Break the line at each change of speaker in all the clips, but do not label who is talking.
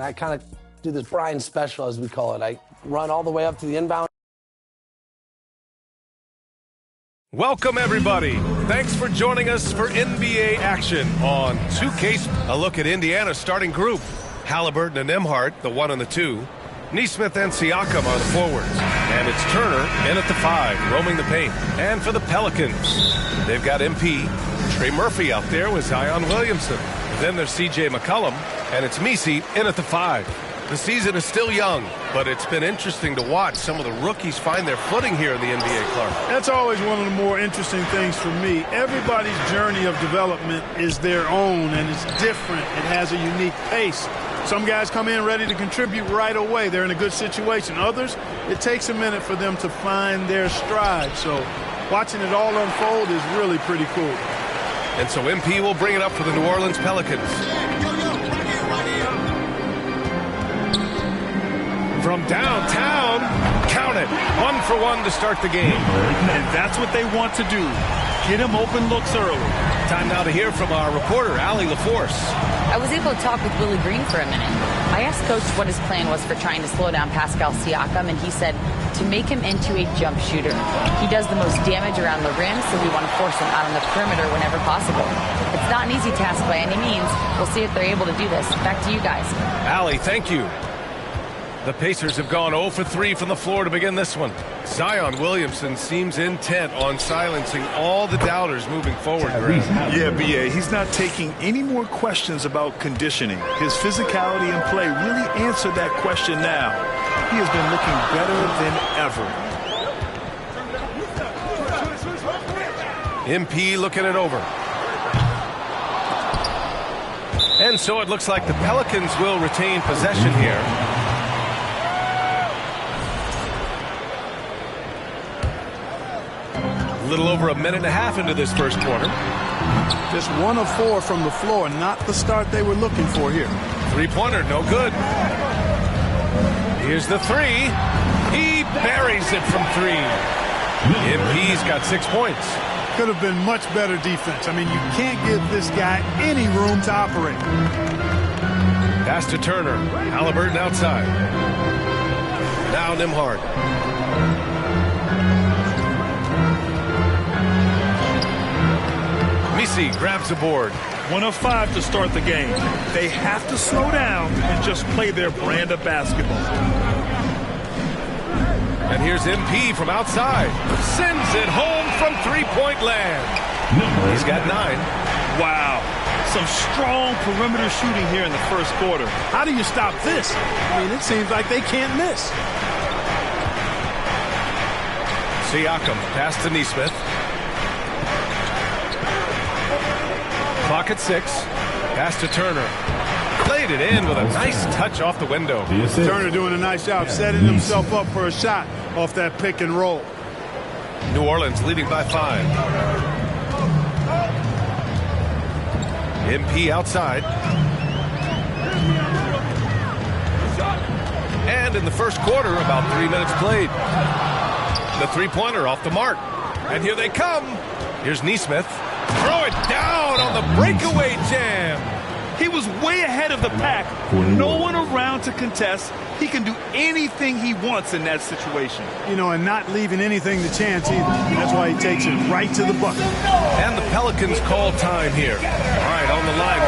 And I kind of do this Brian special, as we call it. I run all the way up to the inbound.
Welcome, everybody. Thanks for joining us for NBA action on 2K. A look at Indiana's starting group. Halliburton and Nembhard, the 1 and the 2. Nesmith and Siakam are the forwards. And it's Turner in at the 5, roaming the paint. And for the Pelicans, they've got MP, Trey Murphy out there with Zion Williamson. Then there's C.J. McCollum, and it's Messi in at the 5. The season is still young, but it's been interesting to watch some of the rookies find their footing here in the NBA, Clark.
That's always one of the more interesting things for me. Everybody's journey of development is their own, and it's different. It has a unique pace. Some guys come in ready to contribute right away. They're in a good situation. Others, it takes a minute for them to find their stride. So watching it all unfold is really pretty cool.
And so MP will bring it up for the New Orleans Pelicans. From downtown, count it. 1 for 1 to start the game.
And that's what they want to do. Get him open looks early.
Time now to hear from our reporter, Allie LaForce.
I was able to talk with Willie Green for a minute. I asked Coach what his plan was for trying to slow down Pascal Siakam, and he said to make him into a jump shooter. He does the most damage around the rim, so we want to force him out on the perimeter whenever possible. It's not an easy task by any means. We'll see if they're able to do this. Back to you guys.
Allie, thank you. The Pacers have gone 0 for 3 from the floor to begin this one. Zion Williamson seems intent on silencing all the doubters moving forward.
Yeah, B.A., he's not taking any more questions about conditioning. His physicality and play really answered that question now. He has been looking better than ever.
MP looking it over. And so it looks like the Pelicans will retain possession here. A little over a minute and a half into this first quarter.
Just 1 of 4 from the floor, not the start they were looking for here.
Three-pointer, no good. Here's the 3. He buries it from 3. MP's got 6 points.
Could have been much better defense. I mean, you can't give this guy any room to operate.
Pass to Turner. Halliburton outside. Now Nembhard. Messi grabs the board.
1 of 5 to start the game. They have to slow down and just play their brand of basketball.
And here's MP from outside. Sends it home from three-point land. He's got 9.
Wow. Some strong perimeter shooting here in the first quarter.
How do you stop this? I mean, it seems like they can't miss.
Siakam, pass to Nesmith. Clock at 6. Pass to Turner. Played it in with a nice touch off the window.
Turner doing a nice job setting himself up for a shot off that pick and roll.
New Orleans leading by 5. MP outside. And in the first quarter, about 3 minutes played. The three-pointer off the mark. And here they come. Here's Nesmith. Throw it down on the breakaway jam.
He was way ahead of the pack. No one around to contest. He can do anything he wants in that situation.
You know, and not leaving anything to chance either. That's why he takes it right to the bucket.
And the Pelicans call time here. All right, on the line.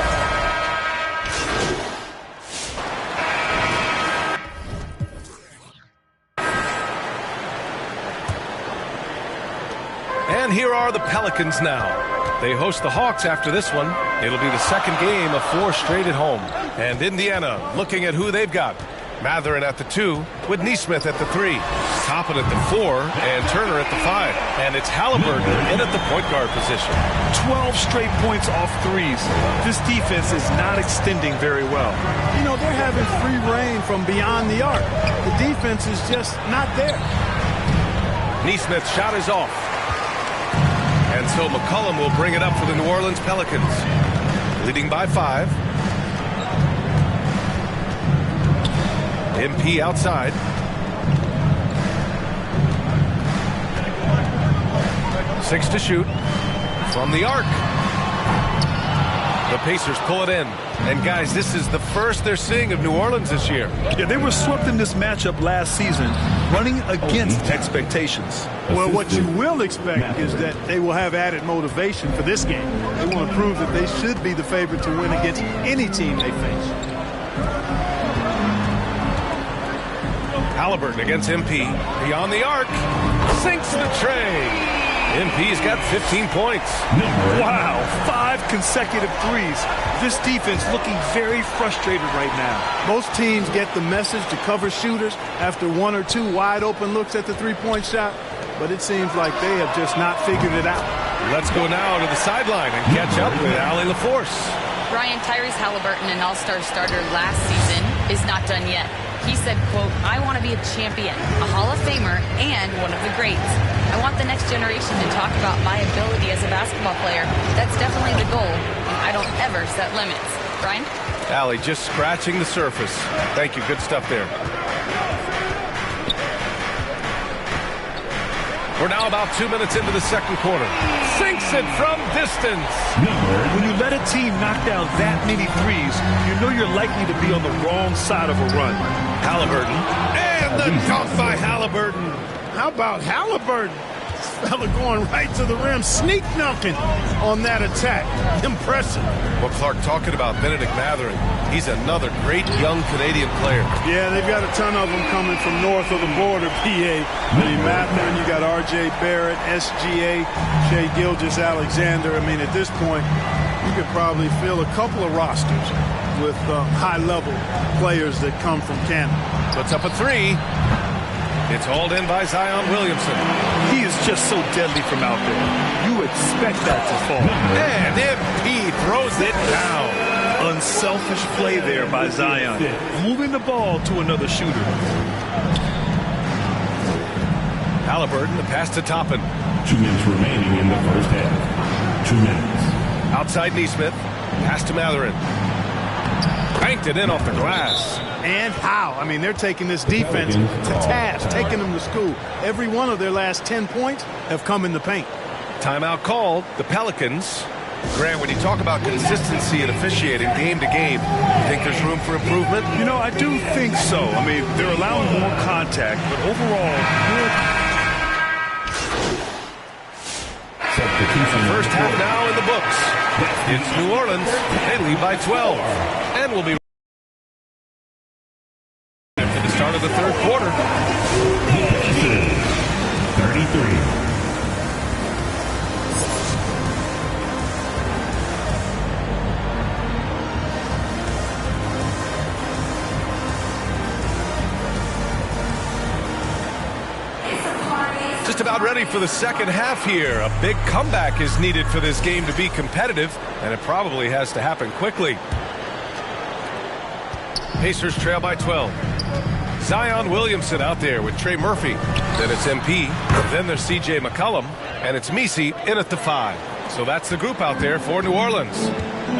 And here are the Pelicans now. They host the Hawks after this one. It'll be the second game of 4 straight at home. And Indiana looking at who they've got. Matherin at the 2 with Nesmith at the 3. Toppin at the 4 and Turner at the 5. And it's Halliburton in at the point guard position.
12 straight points off threes. This defense is not extending very well.
You know, they're having free reign from beyond the arc. The defense is just not there.
Nesmith's shot is off. And so McCollum will bring it up for the New Orleans Pelicans. Leading by 5. MP outside. Six to shoot. From the arc. The Pacers pull it in. And, guys, this is the first they're seeing of New Orleans this year.
Yeah, they were swept in this matchup last season, running against expectations.
Well, what you will expect is that they will have added motivation for this game. They want to prove that they should be the favorite to win against any team they face.
Halliburton against MP. Beyond the arc. Sinks the tray. MP's got 15 points.
Wow, 5 consecutive threes. This defense looking very frustrated right now.
Most teams get the message to cover shooters after 1 or 2 wide open looks at the three-point shot, but it seems like they have just not figured it out.
Let's go now to the sideline and catch up with Allie LaForce.
Ryan, Tyrese Halliburton, an all-star starter last season, is not done yet. He said, quote, "I want to be a champion, a Hall of Famer, and one of the greats. I want the next generation to talk about my ability as a basketball player. That's definitely the goal, and I don't ever set limits." Ryan?
Allie just scratching the surface. Thank you. Good stuff there. We're now about 2 minutes into the second quarter. Sinks it from distance.
When you let a team knock down that many threes, you know you're likely to be on the wrong side of a run.
Halliburton. And the dunk by Halliburton.
How about Halliburton? This fella going right to the rim, sneak dunking on that attack. Impressive.
Well, Clark, talking about Benedict Mathurin, he's another great young Canadian player.
Yeah, they've got a ton of them coming from north of the border, PA. Mathurin, you got R.J. Barrett, SGA, Shai Gilgeous-Alexander. I mean, at this point, you could probably fill a couple of rosters with high-level players that come from Canada.
Puts up a three. It's hauled in by Zion Williamson.
He is just so deadly from out there. You expect that to fall.
And MP throws it down.
Unselfish play there by Zion. Moving the ball to another shooter.
Halliburton, the pass to Toppin.
2 minutes remaining in the first half. 2 minutes.
Outside Nesmith. Pass to Mathurin. Banked it in off the glass.
And how? I mean, they're taking this defense to task, taking them to school. Every one of their last 10 points have come in the paint.
Timeout called. The Pelicans. Grant, when you talk about consistency and officiating game to game, you think there's room for improvement?
You know, I do think so. I mean, they're allowing more contact, but overall,
first half now in the books. It's New Orleans. They lead by 12. And we'll be for the start of the third quarter.
33.
Just about ready for the second half here. A big comeback is needed for this game to be competitive, and it probably has to happen quickly. Pacers trail by 12. Zion Williamson out there with Trey Murphy. Then it's MP. Then there's C.J. McCollum. And it's Misi in at the 5. So that's the group out there for New Orleans.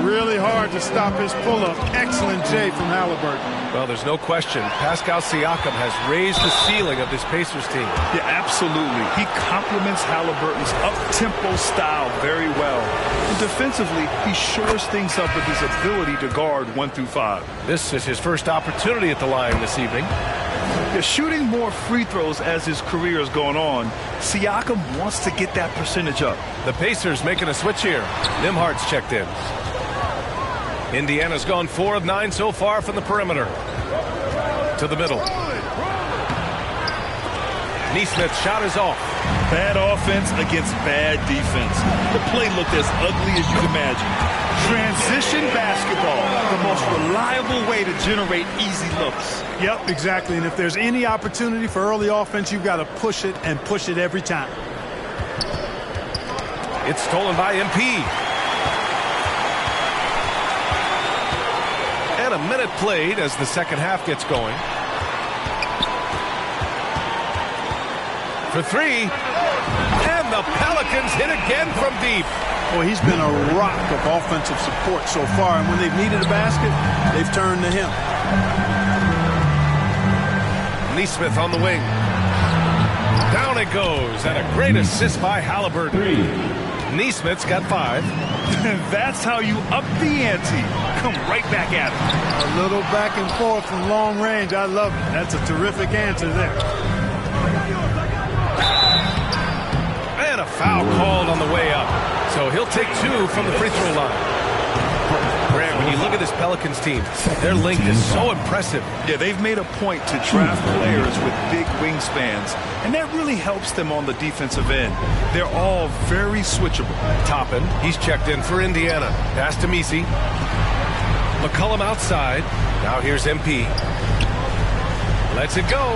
Really hard to stop his pull-up. Excellent J from Halliburton.
Well, there's no question. Pascal Siakam has raised the ceiling of this Pacers team.
yeah, absolutely. He complements Halliburton's up-tempo style very well. And defensively, he shores things up with his ability to guard 1 through 5.
This is his first opportunity at the line this evening.
Yeah, shooting more free throws as his career has gone on, Siakam wants to get that percentage up.
The Pacers making a switch here. Nembhard's checked in. Indiana's gone 4 of 9 so far from the perimeter. To the middle. Nesmith's shot is off.
Bad offense against bad defense. The play looked as ugly as you can imagine. Transition basketball, the most reliable way to generate easy looks.
Yep, exactly. And if there's any opportunity for early offense, you've got to push it and push it every time.
It's stolen by MP. And a minute played as the second half gets going. For 3. And the Pelicans hit again from deep.
Well, he's been a rock of offensive support so far, and when they've needed a basket, they've turned to him.
Nesmith on the wing. Down it goes, and a great assist by Halliburton. Neesmith's got 5.
That's how you up the ante. Come right back at it.
A little back and forth from long range. I love it. That's a terrific answer there.
And a foul called on the way up. So he'll take 2 from the free throw line. Grant, when you look at this Pelicans team, their length is so impressive.
Yeah, they've made a point to draft players with big wingspans, and that really helps them on the defensive end. They're all very switchable.
Toppin, he's checked in for Indiana. Pass to Misi. McCollum outside. Now here's MP. Lets it go.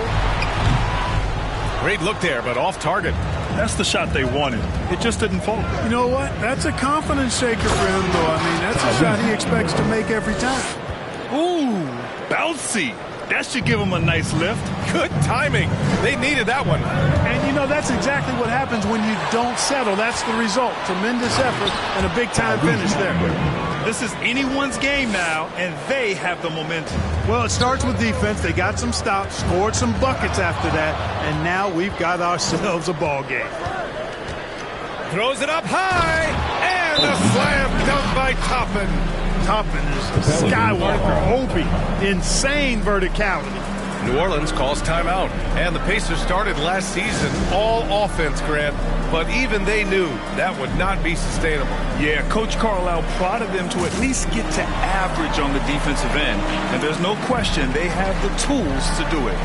Great look there, but off target.
That's the shot they wanted. It just didn't fall.
You know what? That's a confidence shaker for him, though. I mean, that's a shot he expects to make every time.
Ooh, bouncy. That should give him a nice lift.
Good timing. They needed that one.
And, you know, that's exactly what happens when you don't settle. That's the result. Tremendous effort and a big-time finish there.
This is anyone's game now, and they have the momentum.
Well, it starts with defense. They got some stops, scored some buckets after that, and now we've got ourselves a ball game.
Throws it up high, and a slam dunk by Toppin.
Toppin is a Skywalker, Obi, insane verticality.
New Orleans calls timeout, and the Pacers started last season all offense, Grant, but even they knew that would not be sustainable.
Yeah, Coach Carlisle prodded them to at least get to average on the defensive end, and there's no question they have the tools to do it.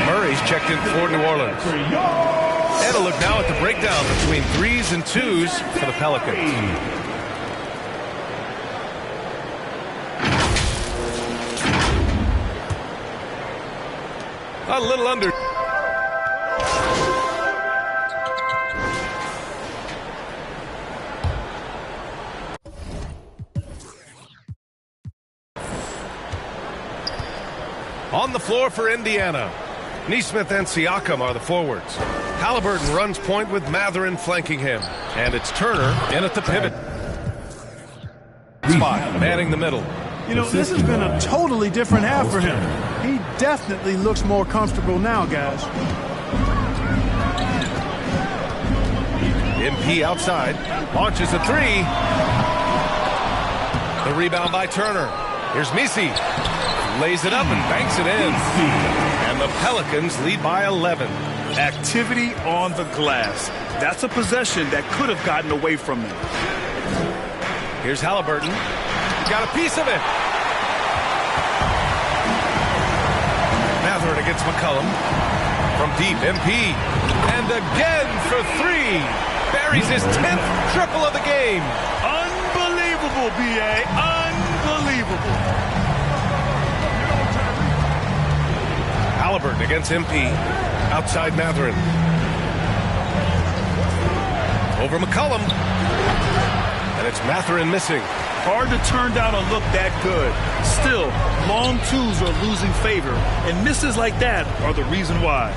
Murray's checked in for New Orleans. And a look now at the breakdown between 3s and 2s for the Pelicans. A little under. On the floor for Indiana, Neesmith and Siakam are the forwards. Halliburton runs point with Mathurin flanking him. And it's Turner in at the pivot spot, manning the middle.
You know, this has been a totally different half for him. He definitely looks more comfortable now, guys.
MP outside, launches a 3. The rebound by Turner. Here's Misi. Lays it up and banks it in. And the Pelicans lead by 11.
Activity on the glass. That's a possession that could have gotten away from them.
Here's Halliburton. Got a piece of it. Mathurin against McCollum. From deep, MP. And again for 3. Buries his 10th triple of the game.
Unbelievable, B.A. Unbelievable.
Halliburton against MP. Outside Mathurin. Over McCollum. And it's Mathurin missing.
Hard to turn down a look that good. Still, long 2s are losing favor, and misses like that are the reason why.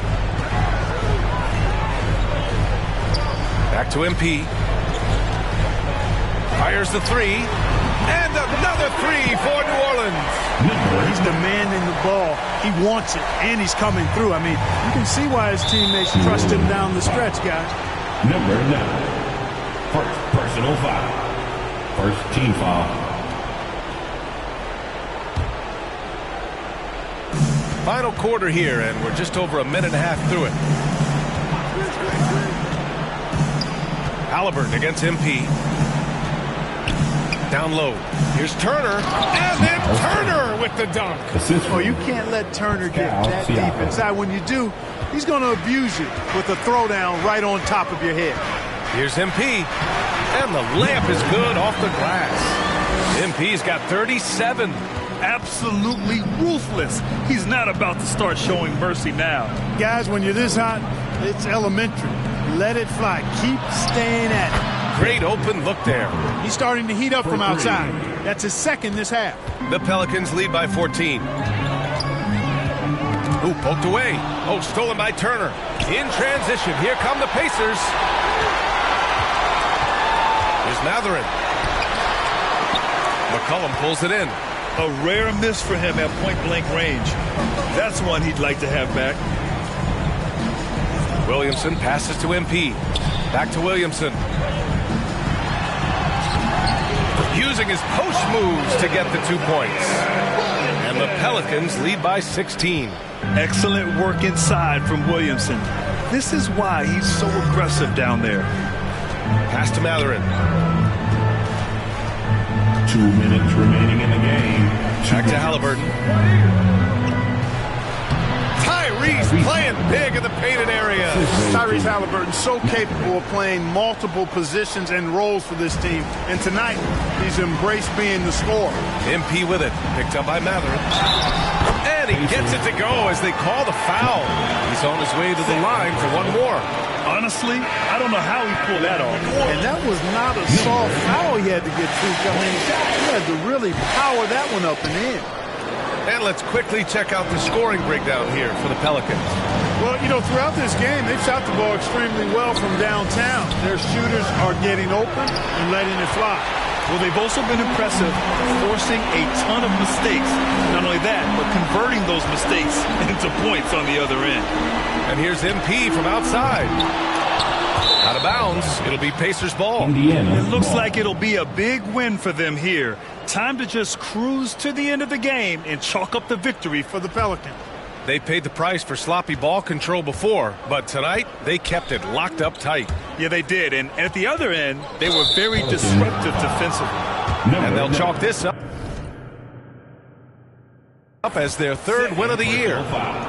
Back to MP. Fires the 3. And another 3 for New Orleans.
He's demanding the ball. He wants it, and he's coming through. I mean, you can see why his teammates trust him down the stretch, guys.
Number 9. First personal foul. First team foul.
Final quarter here, and we're just over a minute and a half through it. Halliburton against MP. Down low. Here's Turner. And then Turner with the dunk.
Oh, you can't let Turner get that deep inside. When you do, he's going to abuse you with a throwdown right on top of your head.
Here's MP. And the layup is good off the glass. MP's got 37.
Absolutely ruthless. He's not about to start showing mercy now.
Guys, when you're this hot, it's elementary. Let it fly. Keep staying at it.
Great open look there.
He's starting to heat up from outside. That's his second this half.
The Pelicans lead by 14. Ooh, poked away. Oh, stolen by Turner. In transition, here come the Pacers. Here's Matherin. McCollum pulls it in.
A rare miss for him at point-blank range. That's one he'd like to have back.
Williamson passes to MP. Back to Williamson. Using his post moves to get the 2 points. And the Pelicans lead by 16.
Excellent work inside from Williamson. This is why he's so aggressive down there.
Pass to Matherin.
2 minutes remaining in the game.
Back to Halliburton. Tyrese playing big in the painted area.
Tyrese Halliburton so capable of playing multiple positions and roles for this team. And tonight, he's embraced being the scorer.
MP with it. Picked up by Matherin. And he gets it to go as they call the foul. He's on his way to the line for one more.
Honestly, I don't know how he pulled that off.
And that was not a soft foul he had to get through. I mean, he had to really power that one up and in.
And let's quickly check out the scoring breakdown here for the Pelicans.
Well, you know, throughout this game, they've shot the ball extremely well from downtown. Their shooters are getting open and letting it fly.
Well, they've also been impressive, forcing a ton of mistakes. Not only that, but converting those mistakes into points on the other end.
And here's MP from outside. Out of bounds. It'll be Pacers ball.
Indiana.
It looks like it'll be a big win for them here. Time to just cruise to the end of the game and chalk up the victory for the Pelicans.
They paid the price for sloppy ball control before, but tonight they kept it locked up tight.
Yeah, they did. And at the other end, they were very disruptive defensively.
And they'll chalk this up as their third win of the year.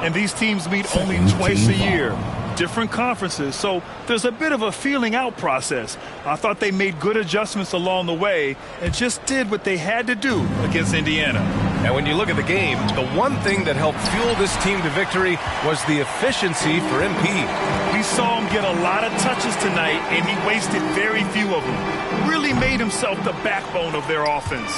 And these teams meet only twice a year. Different conferences, so there's a bit of a feeling out process. I thought they made good adjustments along the way and just did what they had to do against Indiana.
And when you look at the game, the one thing that helped fuel this team to victory was the efficiency for MP.
We saw him get a lot of touches tonight, and he wasted very few of them. Really made himself the backbone of their offense.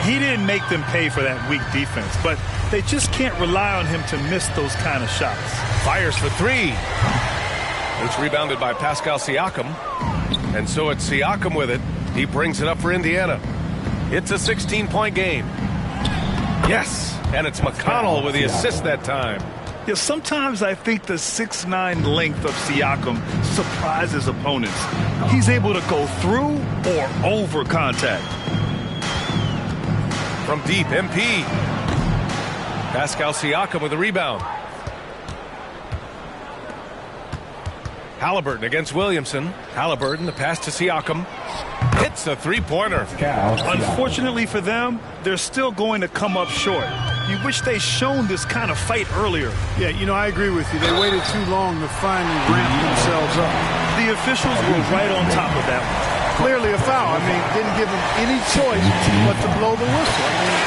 He didn't make them pay for that weak defense, but they just can't rely on him to miss those kind of shots.
Fires for three. It's rebounded by Pascal Siakam. And so it's Siakam with it. He brings it up for Indiana. It's a 16-point game. Yes, and it's McConnell with the assist that time.
Yeah, sometimes I think the 6'9" length of Siakam surprises opponents. He's able to go through or over contact.
From deep, MP. Pascal Siakam with the rebound. Halliburton against Williamson. Halliburton, the pass to Siakam. Hits a three-pointer.
Unfortunately for them, they're still going to come up short. You wish they'd shown this kind of fight earlier.
Yeah, you know, I agree with you. They waited too long to finally ramp themselves up.
The officials were right on top of that one.
Clearly a foul. I mean, didn't give them any choice but to blow the whistle. I mean,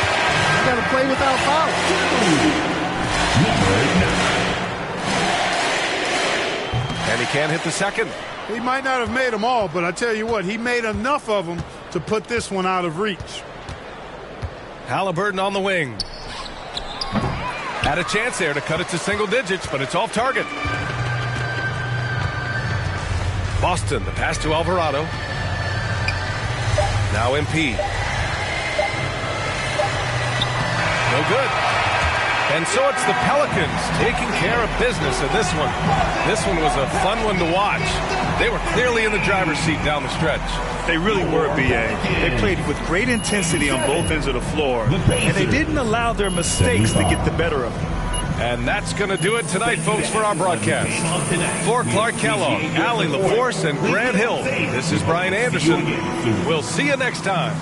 you got to play without fouls.
And he can't hit the second.
He might not have made them all, but I tell you what, he made enough of them to put this one out of reach.
Halliburton on the wing. Had a chance there to cut it to single digits, but it's off target. Boston, the pass to Alvarado. Now MP. No good. And so it's the Pelicans taking care of business in this one. This one was a fun one to watch. They were clearly in the driver's seat down the stretch.
They really were, B.A. They played with great intensity on both ends of the floor, and they didn't allow their mistakes to get the better of them.
And that's going to do it tonight, folks, for our broadcast. For Clark Kellogg, Allie LaForce, and Grant Hill, this is Brian Anderson. We'll see you next time.